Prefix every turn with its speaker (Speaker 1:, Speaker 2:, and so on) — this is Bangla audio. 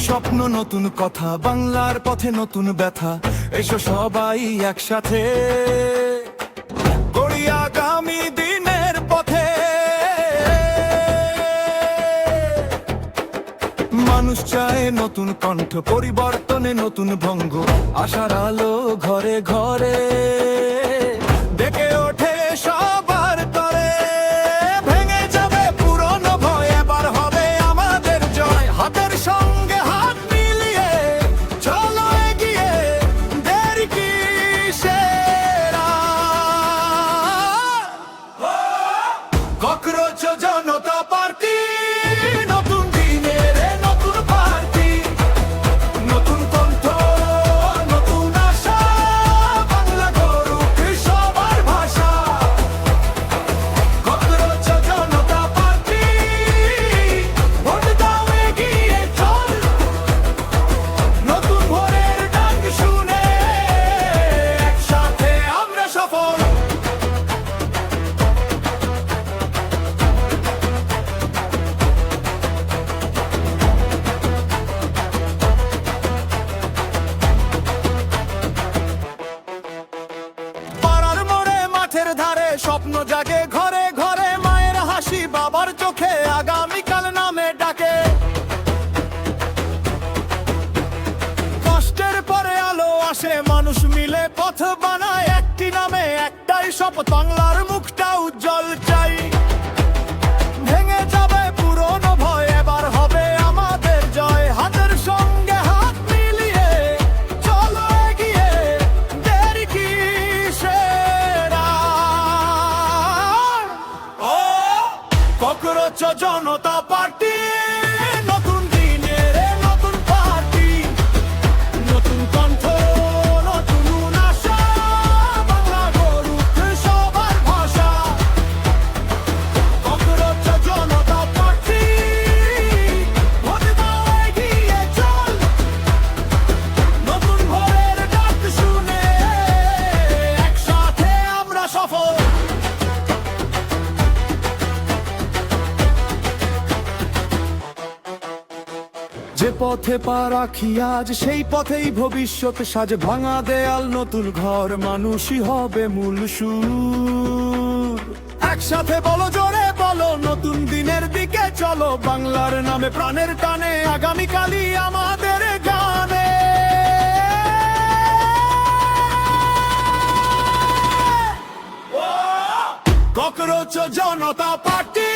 Speaker 1: স্বপ্ন নতুন কথা, বাংলার পথে নতুন ব্যথা। এসো সবাই একসাথে গড়ি আগামী দিনের পথে। মানুষ চায় নতুন কণ্ঠ, পরিবর্তনে নতুন ভঙ্গ, আশার আলো ঘরে ঘরে ডেকে ওঠে সবার তরে। ভেঙে যাবে পুরনো ভয়, এবার হবে আমাদের জয়। হাতের সঙ্গে হাত মিলিয়ে চলো এগিয়ে, দেরি কিসের আর? ককরোচ জনতা পার্টি, নতুন দিনের নতুন পার্টি, নতুন কণ্ঠ, নতুন আশা, বাংলা গড়ুক সবার ভাষা। ককরোচ জনতা পার্টি, ভোট দাও এগিয়ে চল, নতুন ভোরের ডাক শুনে একসাথে আমরা সফল। পাড়ার মোড়ে মাঠের ধারে স্বপ্ন জাগে ঘরে ঘরে, মায়ের হাসি বাবার চোখে আগামীকাল নামে ডাকে। কষ্টের পরে আলো আসে, মানুষ মিলে পথ বানায়, একটি নামে একটাই শপথ, বাংলার মুখটা উজ্জ্বল চাই। ভেঙে যাবে পুরনো ভয়, এবার হবে আমাদের জয়। হাতের সঙ্গে হাত মিলিয়ে চলো এগিয়ে, দেরি কিসের আর? ও ককরোচ জনতা পার্টি, নতুন দিনের নতুন পার্টি, নতুন কণ্ঠ, নতুন আশা, বাংলা গড়ুক সবার ভাষা। ককরোচ জনতা পার্টি, ভোট দাও এগিয়ে চল, নতুন ভোরের ডাক শুনে একসাথে আমরা সফল। যে পথে পা রাখি আজ, সেই পথেই ভবিষ্যৎ সাজ। ভাঙা দেয়াল নতুন ঘর, মানুষই হবে মূল সুর। একসাথে বলো, জোরে বলো, নতুন দিনের দিকে চলো। বাংলার নামে প্রাণের টানে, আগামীকালই আমাদের গানে। ককরোচ জনতা পার্টি।